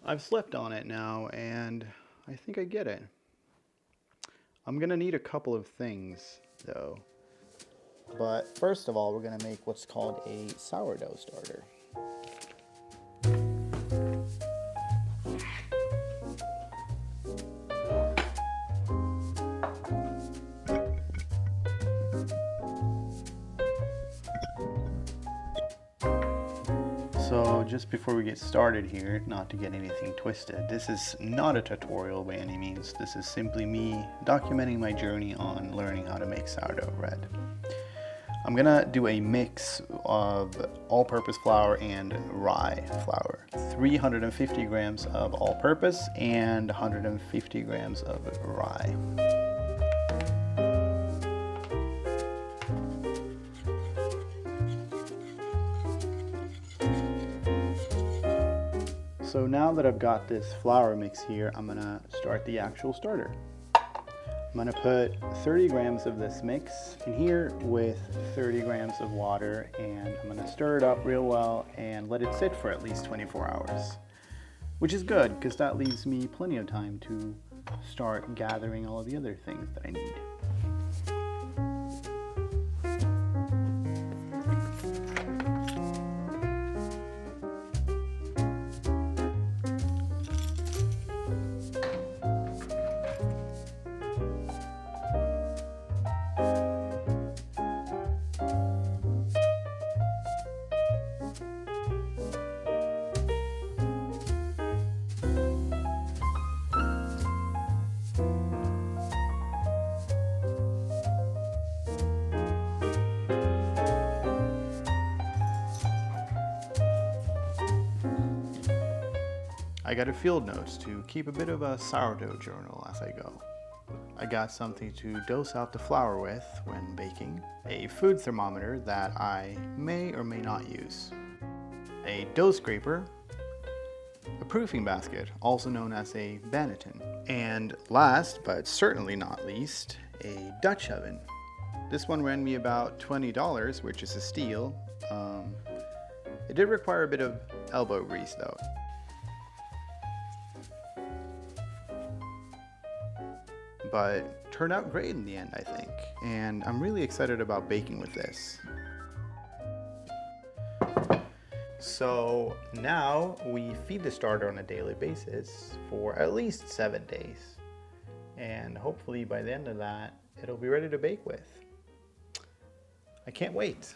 I've slept on it now, and I think I get it. I'm gonna need a couple of things, though. But first of all, we're gonna make what's called a sourdough starter. So just before we get started here, not to get anything twisted, this is not a tutorial by any means. This is simply me documenting my journey on learning how to make sourdough bread. I'm gonna do a mix of all-purpose flour and rye flour. 350 grams of all-purpose and 150 grams of rye. So now that I've got this flour mix here, I'm gonna start the actual starter. I'm gonna put 30 grams of this mix in here with 30 grams of water, and I'm gonna stir it up real well and let it sit for at least 24 hours. Which is good, because that leaves me plenty of time to start gathering all of the other things that I need. I got a field notes to keep a bit of a sourdough journal as I go. I got something to dose out the flour with when baking, a food thermometer that I may or may not use, a dough scraper, a proofing basket, also known as a banneton, and last but certainly not least, a Dutch oven. This one ran me about $20, which is a steal. It did require a bit of elbow grease though. But turned out great in the end, I think. And I'm really excited about baking with this. So now we feed the starter on a daily basis for at least 7 days. And hopefully by the end of that, it'll be ready to bake with. I can't wait.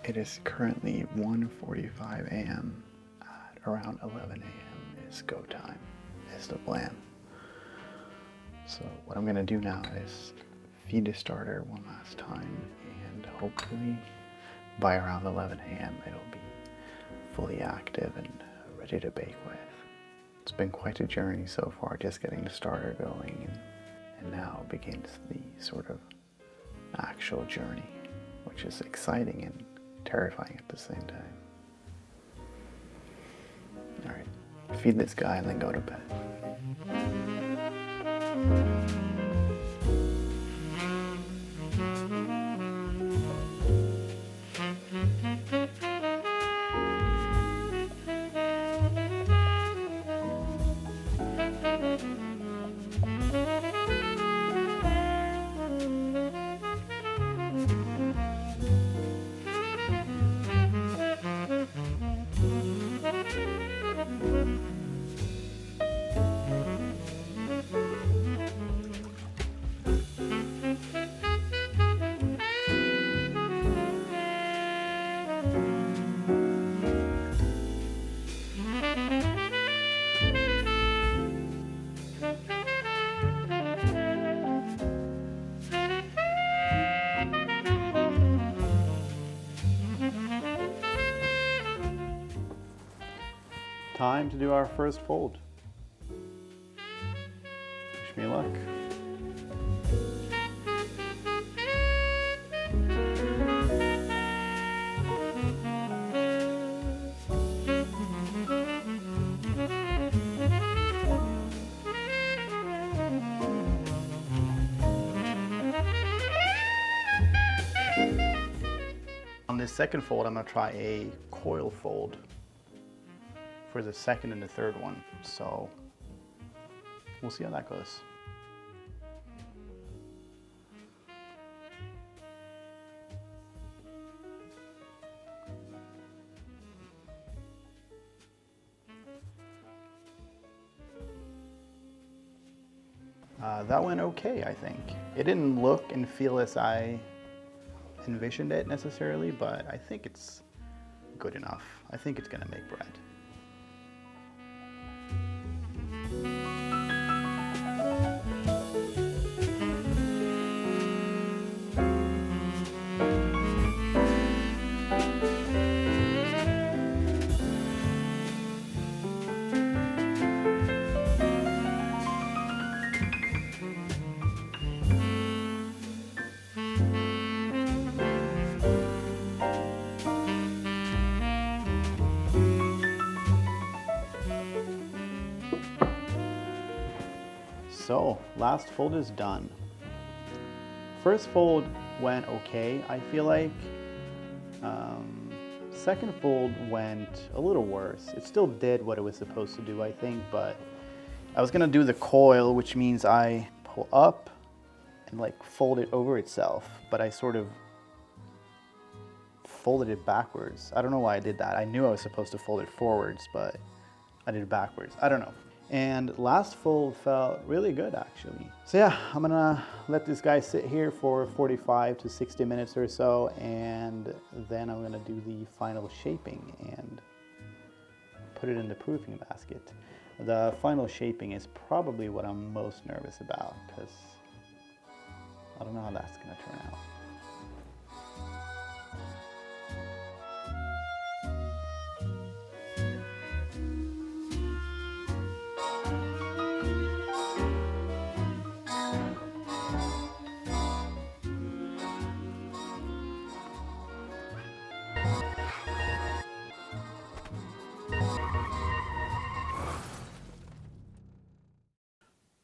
It is currently 1:45 a.m. At around 11 a.m. is go time, is the plan. So what I'm gonna do now is feed the starter one last time, and hopefully by around 11 a.m. it'll be fully active and ready to bake with. It's been quite a journey so far, just getting the starter going, and now begins the sort of actual journey, which is exciting and terrifying at the same time. All right, feed this guy and then go to bed. time to do our first fold. Wish me luck. On this second fold, I'm gonna try a coil fold for the second and the third one. So we'll see how that goes. That went okay, I think. It didn't look and feel as I envisioned it necessarily, but I think it's good enough. I think it's gonna make bread. So, last fold is done. First fold went okay, I feel like. Second fold went a little worse. It still did what it was supposed to do, I think, but I was gonna do the coil, which means I pull up and like fold it over itself, but I sort of folded it backwards. I don't know why I did that. I knew I was supposed to fold it forwards, but I did it backwards. I don't know. And last fold felt really good, actually. So yeah, I'm gonna let this guy sit here for 45 to 60 minutes or so, and then I'm gonna do the final shaping and put it in the proofing basket. The final shaping is probably what I'm most nervous about, because I don't know how that's gonna turn out.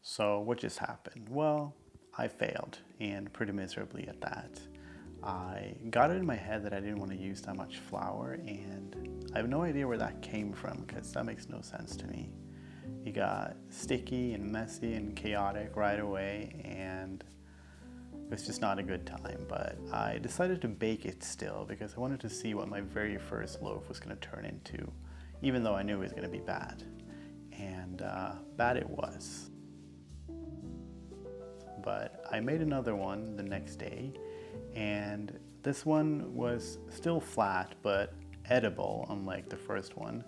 So what just happened? Well, I failed, and pretty miserably at that. I got it in my head that I didn't want to use that much flour, and I have no idea where that came from, because that makes no sense to me. It got sticky and messy and chaotic right away, and it was just not a good time. But I decided to bake it still, because I wanted to see what my very first loaf was going to turn into, even though I knew it was going to be bad. And bad it was. But I made another one the next day, and this one was still flat but edible, unlike the first one.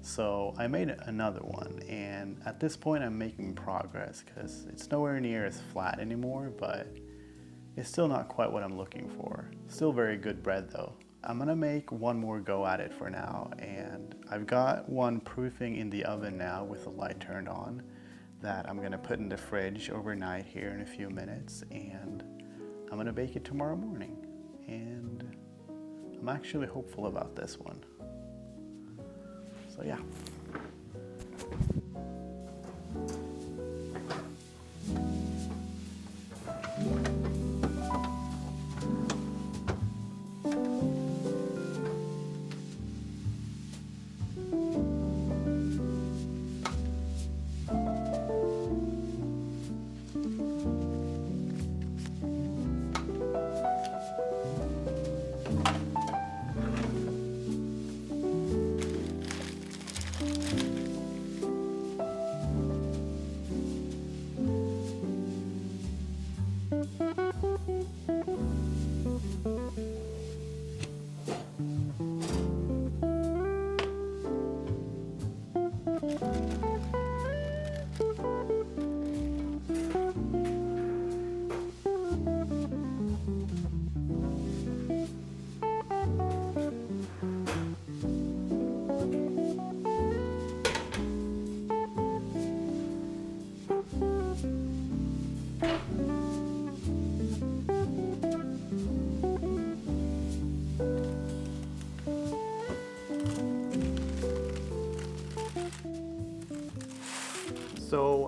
So I made another one, and at this point I'm making progress, because it's nowhere near as flat anymore, but it's still not quite what I'm looking for. Still very good bread though. I'm gonna make one more go at it for now, and I've got one proofing in the oven now with the light turned on, that I'm gonna put in the fridge overnight here in a few minutes, and I'm gonna bake it tomorrow morning. And I'm actually hopeful about this one. So yeah.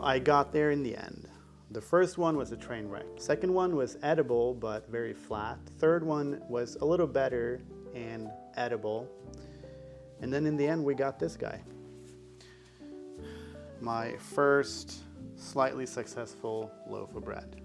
I got there in the end. The first one was a train wreck. Second one was edible, but very flat. Third one was a little better and edible. And then in the end, we got this guy. My first slightly successful loaf of bread.